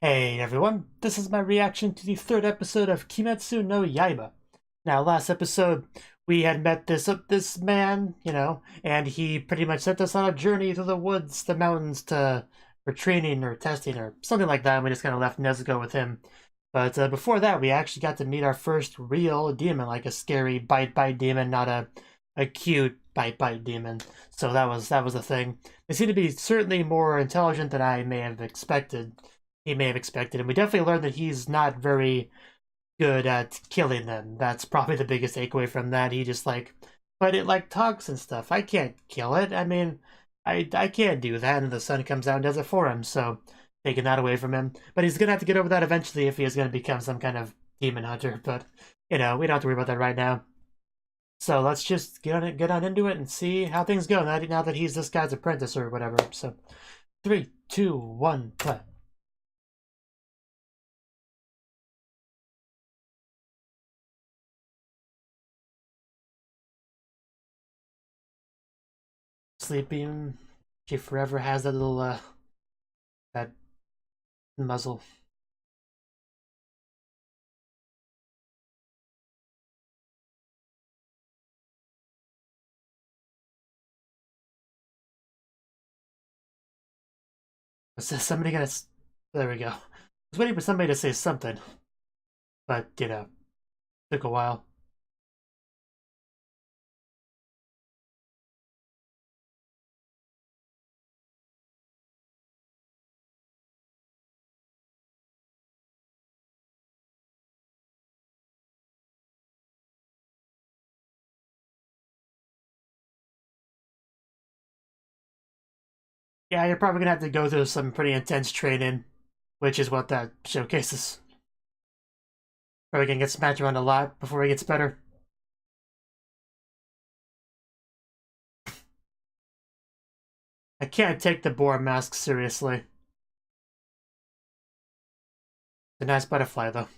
Hey everyone, this is my reaction to the third episode of Kimetsu no Yaiba. Now, last episode, we had met this man, and he pretty much sent us on a journey through the woods, the mountains, for training or testing or something like that, and we just kind of left Nezuko with him. But before that, we actually got to meet our first real demon, like a scary bite-bite demon, not a cute bite-bite demon. So that was a thing. They seem to be certainly more intelligent than I may have expected. He may have expected, and we definitely learned that he's not very good at killing them. That's probably the biggest takeaway from that. He just but it talks and stuff. I can't kill it. I mean, I can't do that, and the sun comes out and does it for him. So taking that away from him, but he's gonna have to get over that eventually if he is gonna become some kind of demon hunter. But we don't have to worry about that right now. So let's just get on into it and see how things go now that he's this guy's apprentice or whatever. So 3, 2, 1, play. Sleeping. She forever has that little that muzzle. Is somebody gonna? There we go. I was waiting for somebody to say something, but took a while. Yeah, you're probably gonna have to go through some pretty intense training, which is what that showcases. Probably gonna get smacked around a lot before he gets better. I can't take the boar mask seriously. It's a nice butterfly, though.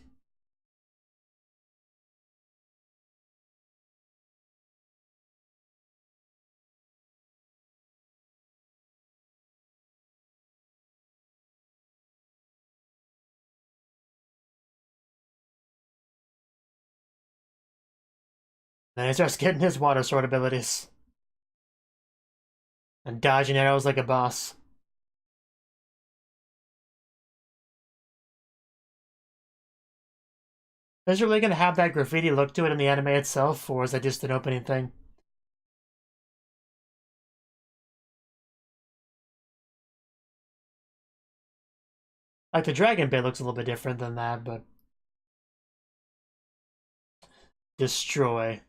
Then he starts getting his water sword abilities. And dodging arrows like a boss. Is it really gonna have that graffiti look to it in the anime itself, or is that just an opening thing? Like the dragon bit looks a little bit different than that, but destroy.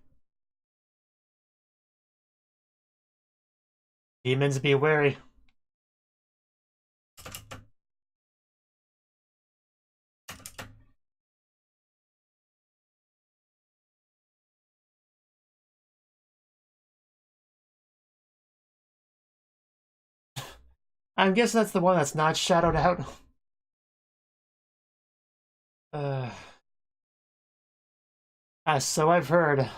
Demons be wary. I'm guessing that's the one that's not shadowed out. Uh, so I've heard.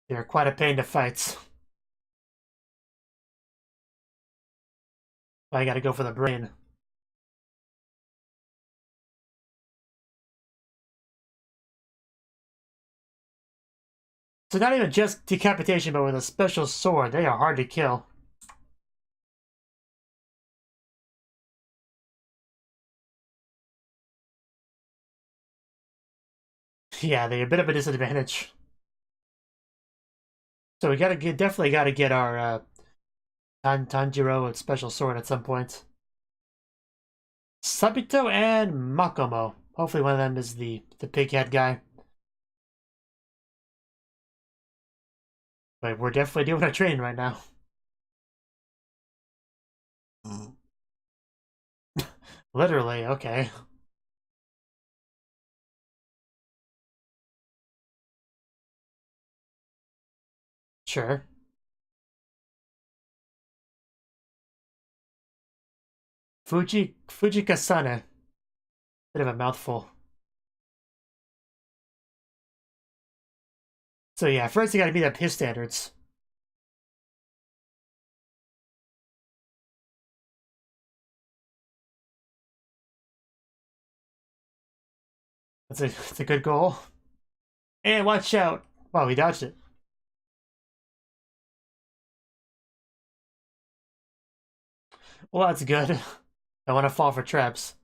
They're quite a pain to fight. I gotta go for the brain. So not even just decapitation, but with a special sword. They are hard to kill. Yeah, they're a bit of a disadvantage. So we definitely gotta get our Tanjiro with special sword at some point. Sabito and Makomo. Hopefully one of them is the pig head guy. But we're definitely doing our training right now. Literally, okay. Sure. Fujikasane. Bit of a mouthful. So yeah, first you gotta meet up his standards. That's a good goal. And watch out! Wow, he dodged it. Well, that's good. I want to fall for traps.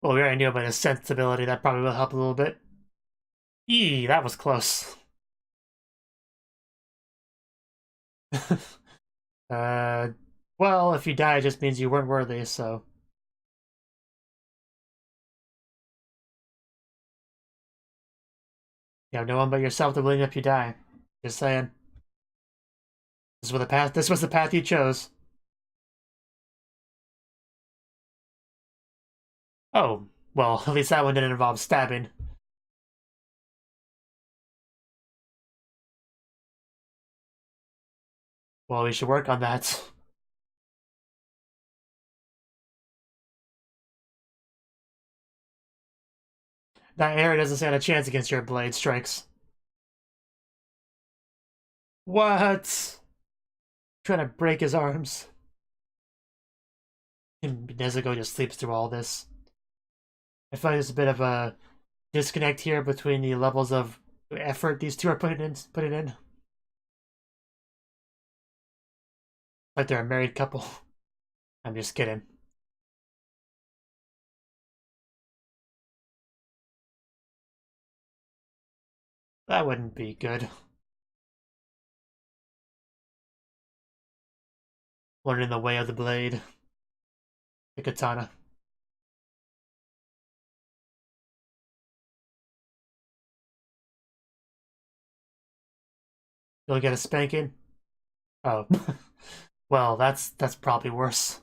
Well, we already knew about his sensibility. That probably will help a little bit. Eee, that was close. uh, well, if you die, it just means you weren't worthy, so... You have no one but yourself to bring up you die. Just saying. This was the path you chose. Oh, well, at least that one didn't involve stabbing. Well, we should work on that. That area doesn't stand a chance against your blade strikes. What? Trying to break his arms. And Nezuko just sleeps through all this. I feel like there's a bit of a disconnect here between the levels of effort these two are putting in. Like they're a married couple. I'm just kidding. That wouldn't be good. One in the way of the blade. The katana. You'll get a spanking. Oh. Well, that's probably worse.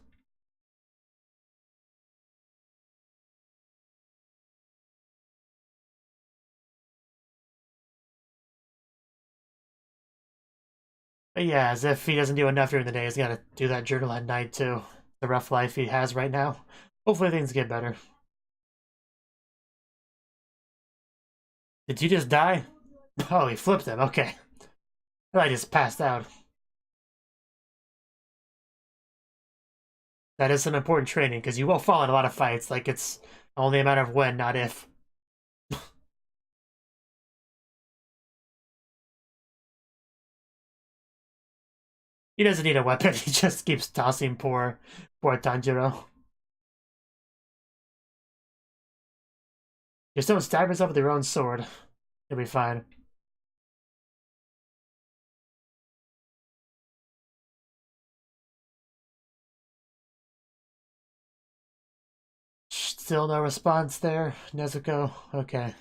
But yeah, as if he doesn't do enough during the day, he's gotta do that journal at night too. The rough life he has right now. Hopefully things get better. Did you just die? Oh, he flipped him. Okay. I just passed out. That is some important training, because you will fall in a lot of fights. Like, it's only a matter of when, not if. He doesn't need a weapon. He just keeps tossing poor Tanjiro. Just don't stab yourself with your own sword. You'll be fine. Still no response there, Nezuko. Okay.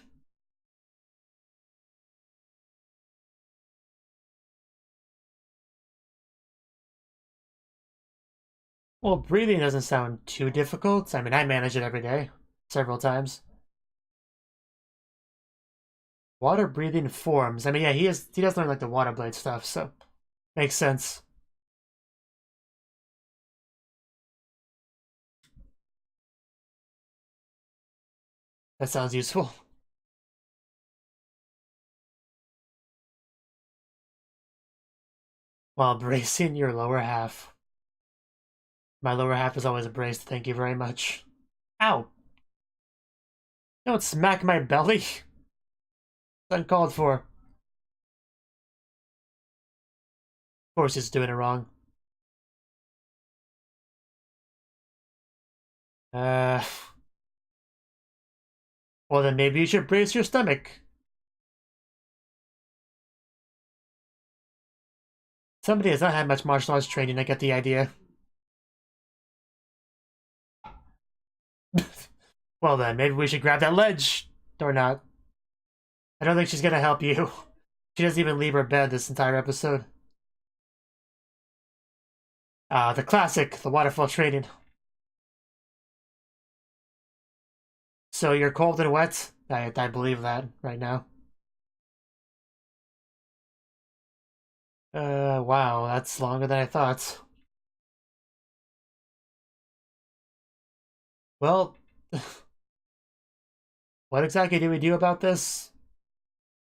Well, breathing doesn't sound too difficult. I mean, I manage it every day, several times. Water breathing forms. I mean, yeah, he does learn like the water blade stuff, so makes sense. That sounds useful. While bracing your lower half. My lower half is always braced, thank you very much. Ow! Don't smack my belly! It's uncalled for. Of course he's doing it wrong. Well then maybe you should brace your stomach. Somebody has not had much martial arts training, I get the idea. Well then, maybe we should grab that ledge! Or not. I don't think she's gonna help you. She doesn't even leave her bed this entire episode. The classic, the waterfall training. So you're cold and wet? I believe that right now. Wow, that's longer than I thought. Well, what exactly do we do about this?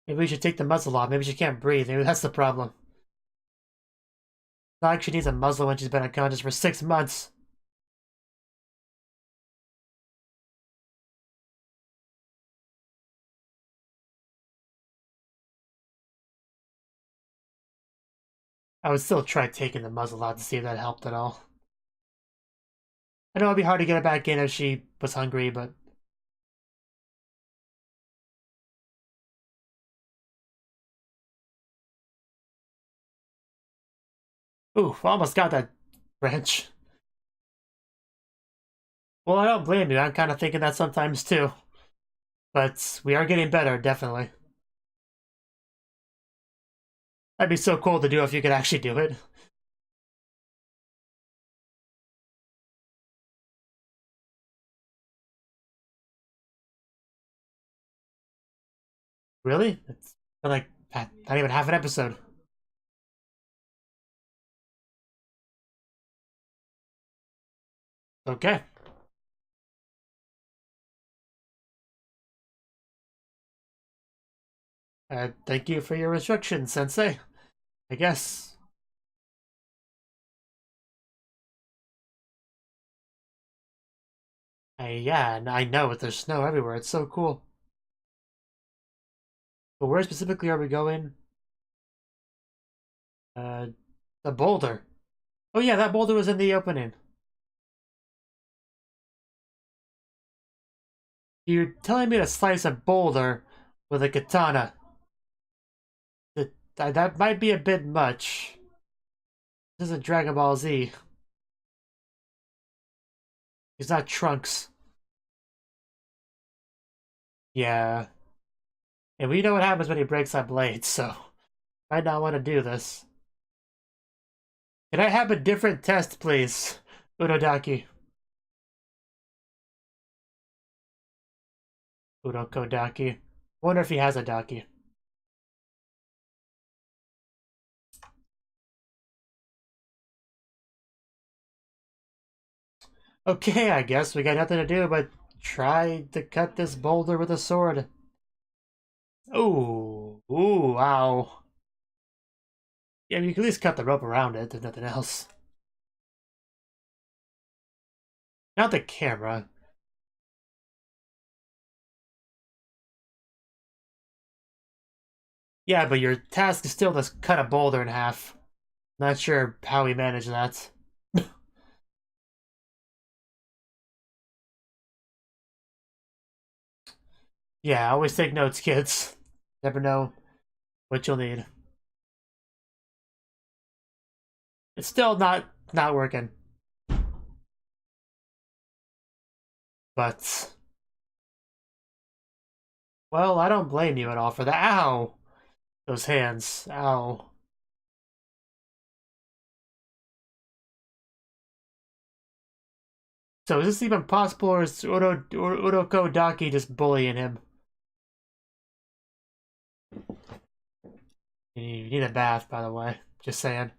Maybe we should take the muzzle off. Maybe she can't breathe. Maybe that's the problem. Not like she needs a muzzle when she's been unconscious for 6 months. I would still try taking the muzzle out to see if that helped at all. I know it'd be hard to get her back in if she was hungry, but... Ooh, almost got that branch. Well, I don't blame you. I'm kind of thinking that sometimes too. But we are getting better, definitely. That'd be so cool to do if you could actually do it. Really? It's been like not even half an episode. Okay. Thank you for your instructions, Sensei. I guess. Yeah, and I know there's snow everywhere. It's so cool. But where specifically are we going? The boulder. Oh yeah, that boulder was in the opening. You're telling me to slice a boulder with a katana. That might be a bit much. This isn't Dragon Ball Z. He's not Trunks. Yeah. And we know what happens when he breaks that blade, so might not want to do this. Can I have a different test, please? Udodaki. Udokodaki. Wonder if he has a Daki. Okay, I guess we got nothing to do but try to cut this boulder with a sword. Ooh, ooh, wow. Yeah, you can at least cut the rope around it, if nothing else. Not the camera. Yeah, but your task is still to cut a boulder in half. Not sure how we managed that. Yeah, always take notes, kids. Never know what you'll need. It's still not working. But well, I don't blame you at all for that. Ow! Those hands. Ow. So is this even possible, or is Uroko Daki just bullying him? You need a bath, by the way. Just saying.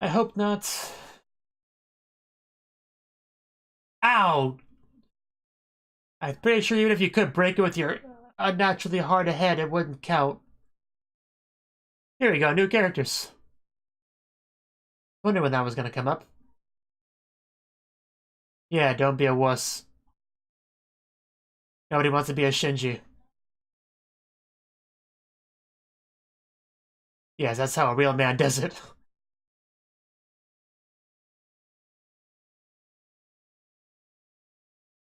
I hope not. Ow! I'm pretty sure even if you could break it with your unnaturally hard head, it wouldn't count. Here we go, new characters. Wonder when that was gonna come up. Yeah, don't be a wuss. Nobody wants to be a Shinji. Yes, that's how a real man does it.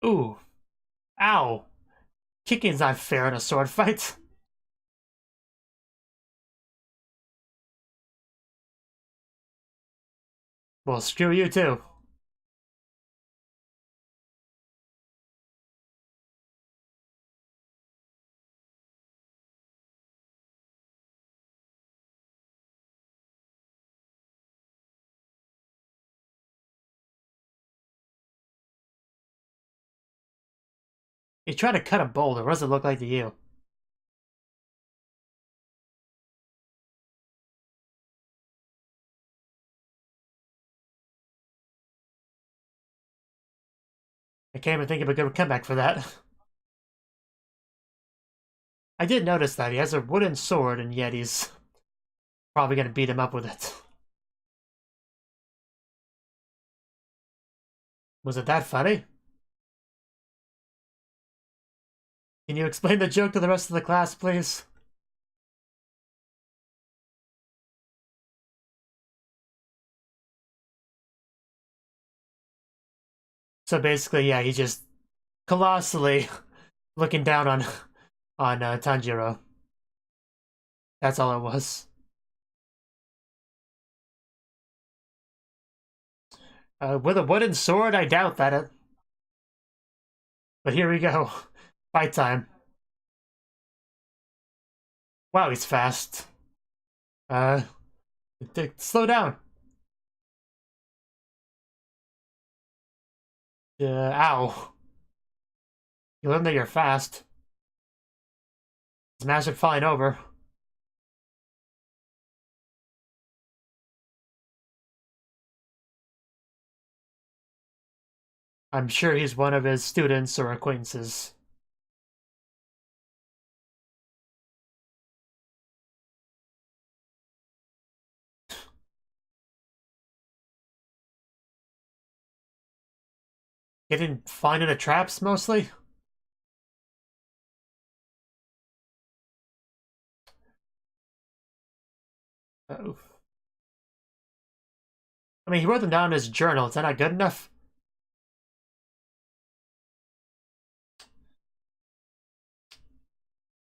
Ooh. Ow. Kicking's not fair in a sword fight. Well, screw you too. You try to cut a boulder. What does it look like to you? I can't even think of a good comeback for that. I did notice that he has a wooden sword, and yet he's probably gonna beat him up with it. Was it that funny? Can you explain the joke to the rest of the class, please? So basically, yeah, he's just colossally looking down on Tanjiro. That's all it was. With a wooden sword, I doubt that. But here we go. Fight time. Wow, he's fast. Uh, slow down. Ow. You learn that you're fast. His master falling over. I'm sure he's one of his students or acquaintances. Getting fine in the traps, mostly? Oh. I mean, he wrote them down in his journal. Is that not good enough?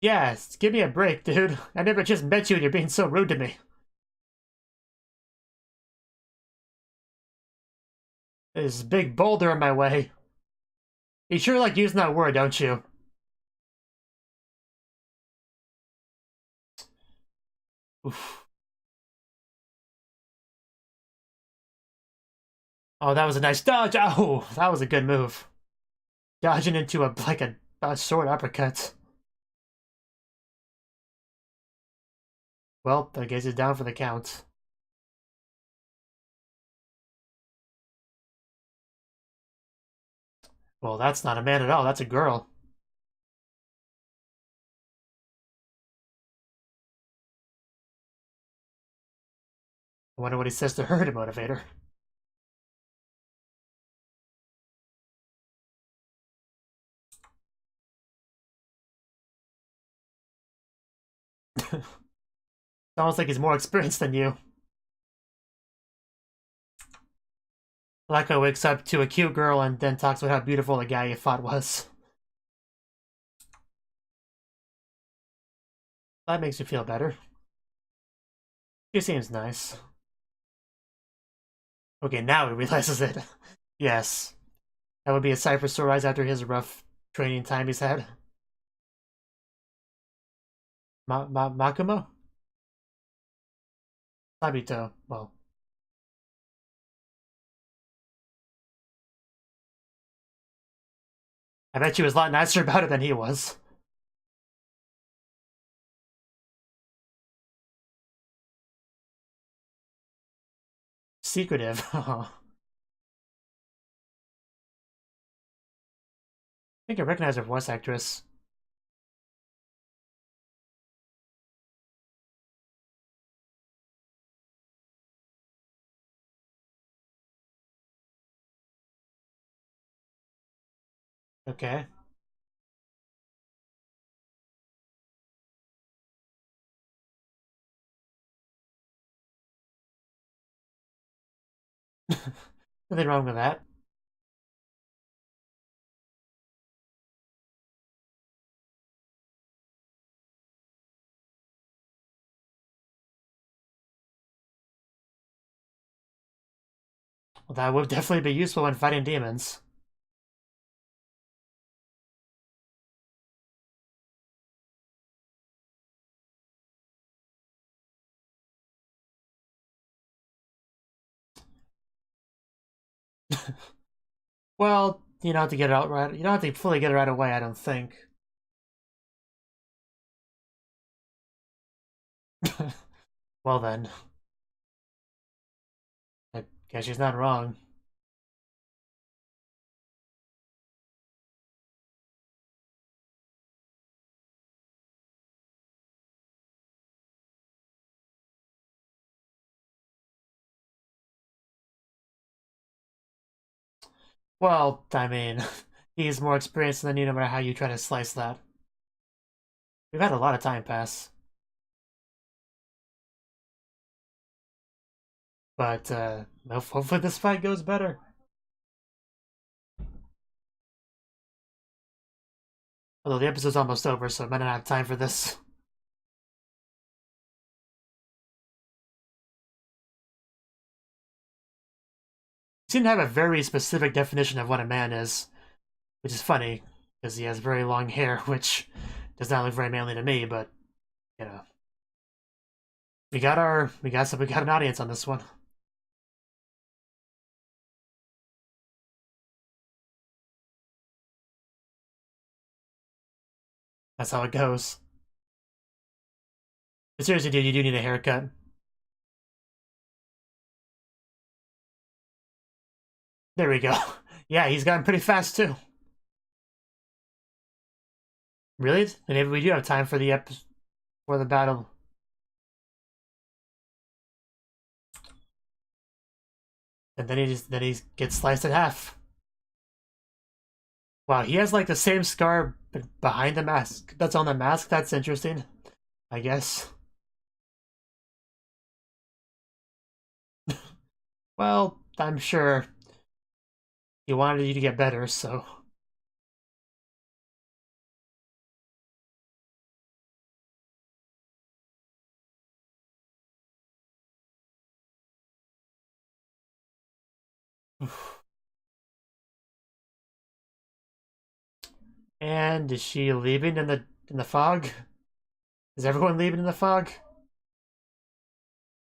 Yes, give me a break, dude. I never just met you and you're being so rude to me. There's a big boulder in my way. You sure like using that word, don't you? Oof. Oh, that was a nice dodge. Oh, that was a good move. Dodging into a sword uppercut. Well, I guess he's down for the count. Well, that's not a man at all. That's a girl. I wonder what he says to her to motivate her. It's almost like he's more experienced than you. Like how he wakes up to a cute girl and then talks about how beautiful the guy you fought was. That makes you feel better. She seems nice. Okay, now he realizes it. Yes. That would be a sight for sore eyes after his rough training time he's had. Makumo? Sabito. Well. I bet she was a lot nicer about it than he was. Secretive. I think I recognize her voice actress. Okay. Nothing wrong with that. Well, that would definitely be useful when fighting demons. Well, you don't have to get it out right. You don't have to fully get it right away, I don't think. Well then. I guess she's not wrong. Well, I mean, he's more experienced than you no matter how you try to slice that. We've had a lot of time pass. But, hopefully this fight goes better. Although the episode's almost over, so I might not have time for this. You seem to have a very specific definition of what a man is, which is funny, because he has very long hair, which does not look very manly to me, but, you know. We got an audience on this one. That's how it goes. But seriously, dude, you do need a haircut. There we go. Yeah, he's gotten pretty fast too. Really? And maybe we do have time for the battle. And then he gets sliced in half. Wow, he has like the same scar behind the mask. That's on the mask. That's interesting, I guess. Well, I'm sure he wanted you to get better, so. And is she leaving in the fog? Is everyone leaving in the fog?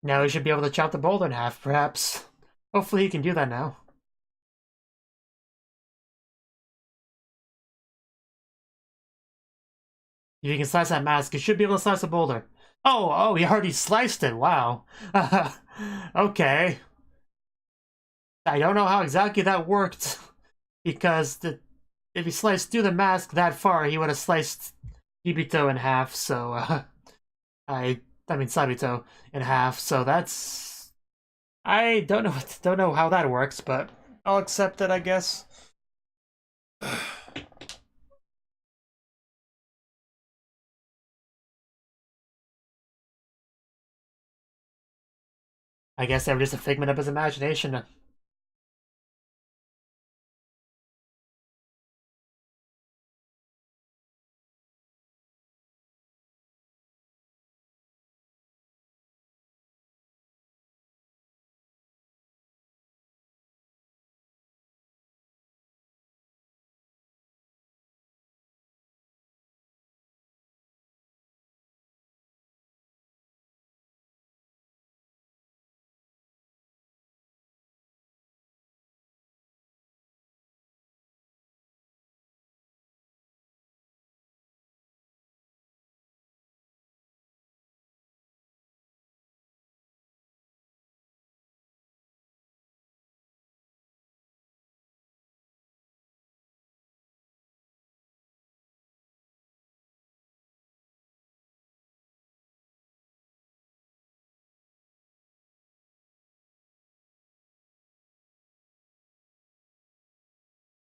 Now he should be able to chop the boulder in half, perhaps. Hopefully he can do that now. If you can slice that mask, you should be able to slice a boulder. Oh, he already sliced it. Wow. Okay. I don't know how exactly that worked, because if he sliced through the mask that far, he would have sliced Ibito in half, so, I mean Sabito in half, so that's... I don't know how that works, but I'll accept it, I guess. I guess they were just a figment of his imagination.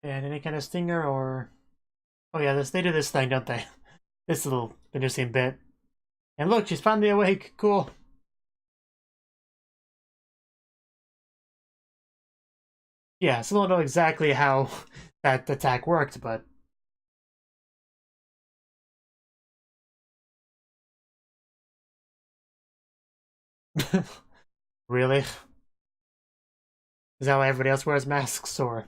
And any kind of stinger or... Oh yeah, they do this thing, don't they? This little interesting bit. And look, she's finally awake. Cool. Yeah, still don't know exactly how that attack worked, but... Really? Is that why everybody else wears masks, or...?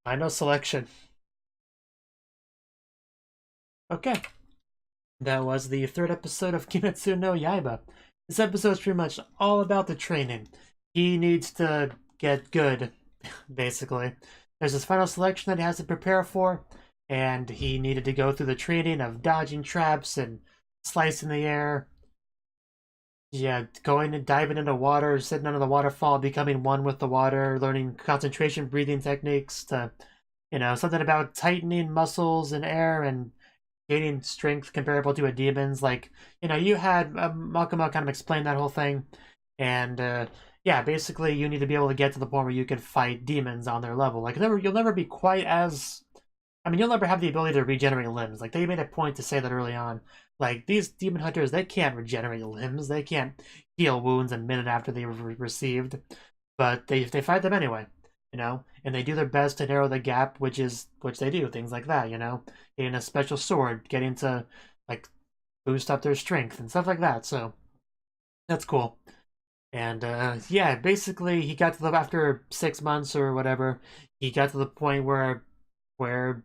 Final selection. Okay. That was the third episode of Kimetsu no Yaiba. This episode is pretty much all about the training. He needs to get good, basically. There's this final selection that he has to prepare for, and he needed to go through the training of dodging traps and slicing the air. Yeah, going and diving into water, sitting under the waterfall, becoming one with the water, learning concentration breathing techniques to, something about tightening muscles in air and gaining strength comparable to a demon's. Like, you had Makumo kind of explain that whole thing, and yeah, basically you need to be able to get to the point where you can fight demons on their level. Like, you'll never be quite as, I mean, you'll never have the ability to regenerate limbs. Like, they made a point to say that early on. Like, these demon hunters, they can't regenerate limbs. They can't heal wounds a minute after they were received. But they fight them anyway, and they do their best to narrow the gap, which they do, things like that, getting a special sword, getting to, like, boost up their strength and stuff like that. So that's cool. And yeah, basically he got to the, after 6 months or whatever, he got to the point where what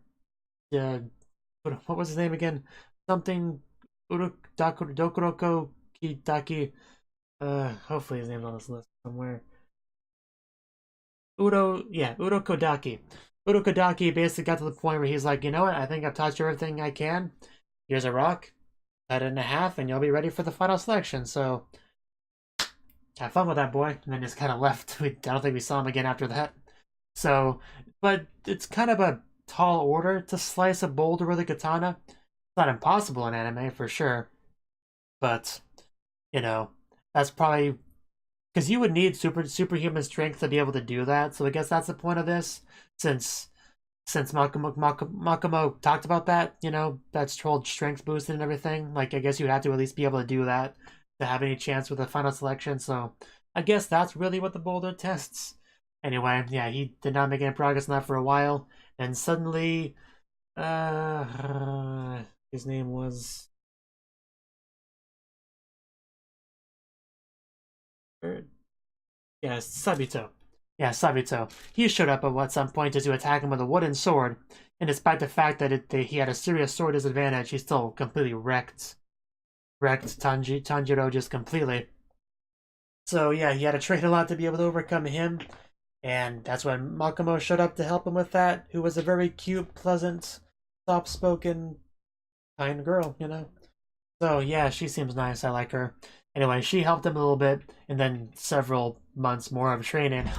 was his name again? Something Dokuroko Kitaki. Hopefully his name's on this list somewhere. Udo Kodaki. Udo Kodaki basically got to the point where he's like, you know what? I think I've taught you everything I can. Here's a rock, cut it in half, and you'll be ready for the final selection. So have fun with that, boy. And then just kind of left. I don't think we saw him again after that. So, but it's kind of a tall order to slice a boulder with a katana. It's not impossible in anime, for sure. But, that's probably because you would need superhuman strength to be able to do that. So I guess that's the point of this, since Makumo talked about that, that's whole strength boosted and everything. Like, I guess you would have to at least be able to do that to have any chance with the final selection. So I guess that's really what the boulder tests. Anyway, yeah, he did not make any progress on that for a while, and suddenly, his name was. Yeah, Sabito. Yeah, Sabito. He showed up at some point to attack him with a wooden sword, and despite the fact that he had a serious sword disadvantage, he still completely wrecked Tanjiro just completely. So yeah, he had to train a lot to be able to overcome him, and that's when Makumo showed up to help him with that, who was a very cute, pleasant, soft-spoken, kind girl, So yeah, she seems nice. I like her. Anyway, she helped him a little bit, and then several months more of training.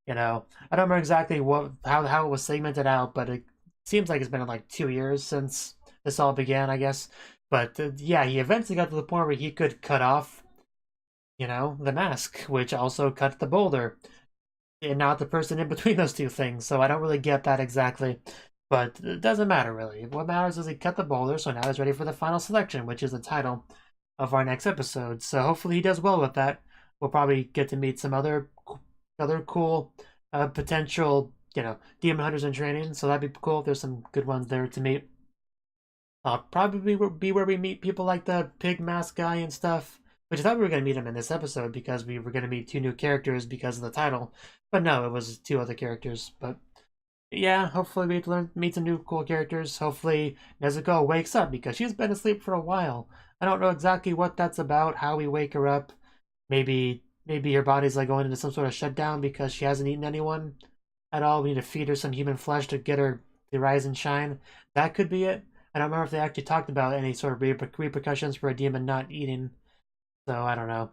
I don't remember exactly how it was segmented out, but it seems like it's been like 2 years since this all began, I guess. But yeah, he eventually got to the point where he could cut off, the mask, which also cut the boulder, and not the person in between those two things. So I don't really get that exactly. But it doesn't matter, really. What matters is he cut the boulder, so now he's ready for the final selection, which is the title of our next episode. So hopefully he does well with that. We'll probably get to meet some other cool potential, demon hunters in training. So that'd be cool. There's some good ones there to meet. Probably be where we meet people like the pig mask guy and stuff. Which I thought we were going to meet him in this episode because we were going to meet 2 new characters because of the title. But no, it was 2 other characters. But yeah, hopefully we meet some new cool characters. Hopefully Nezuko wakes up because she's been asleep for a while. I don't know exactly what that's about, how we wake her up. Maybe her body's like going into some sort of shutdown because she hasn't eaten anyone at all. We need to feed her some human flesh to get her to rise and shine. That could be it. I don't remember if they actually talked about any sort of repercussions for a demon not eating. So I don't know.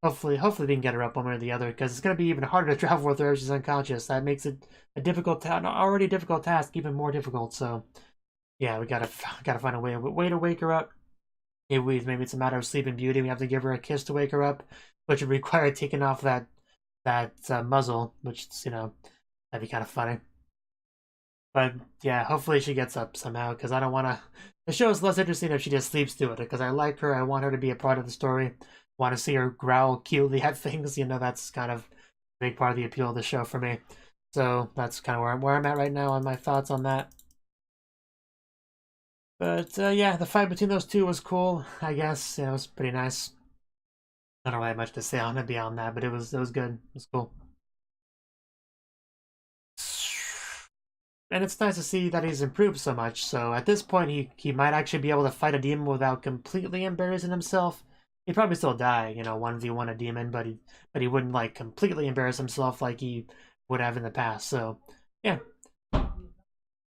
Hopefully we can get her up one way or the other, because it's going to be even harder to travel with her if she's unconscious. That makes it a difficult already difficult task even more difficult. So yeah, we gotta find a way to wake her up. Maybe it's a matter of Sleeping Beauty. We have to give her a kiss to wake her up, which would require taking off that muzzle, which that'd be kind of funny. But yeah, hopefully she gets up somehow, because I don't want to. The show is less interesting if she just sleeps through it, because I like her. I want her to be a part of the story. Want to see her growl cutely at things. That's kind of a big part of the appeal of the show for me. So that's kind of where I'm at right now on my thoughts on that. But yeah, the fight between those two was cool, I guess. It was pretty nice. I don't really have much to say on it beyond that, but it was good. It was cool. And it's nice to see that he's improved so much. So at this point, he might actually be able to fight a demon without completely embarrassing himself. He'd probably still die, 1v1 a demon, but he wouldn't like completely embarrass himself like he would have in the past. So yeah,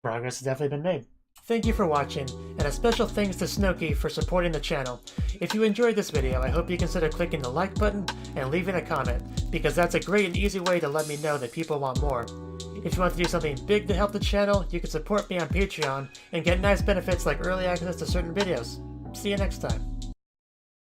progress has definitely been made. Thank you for watching, and a special thanks to Cnouki for supporting the channel. If you enjoyed this video, I hope you consider clicking the like button and leaving a comment, because that's a great and easy way to let me know that people want more. If you want to do something big to help the channel, you can support me on Patreon and get nice benefits like early access to certain videos. See you next time.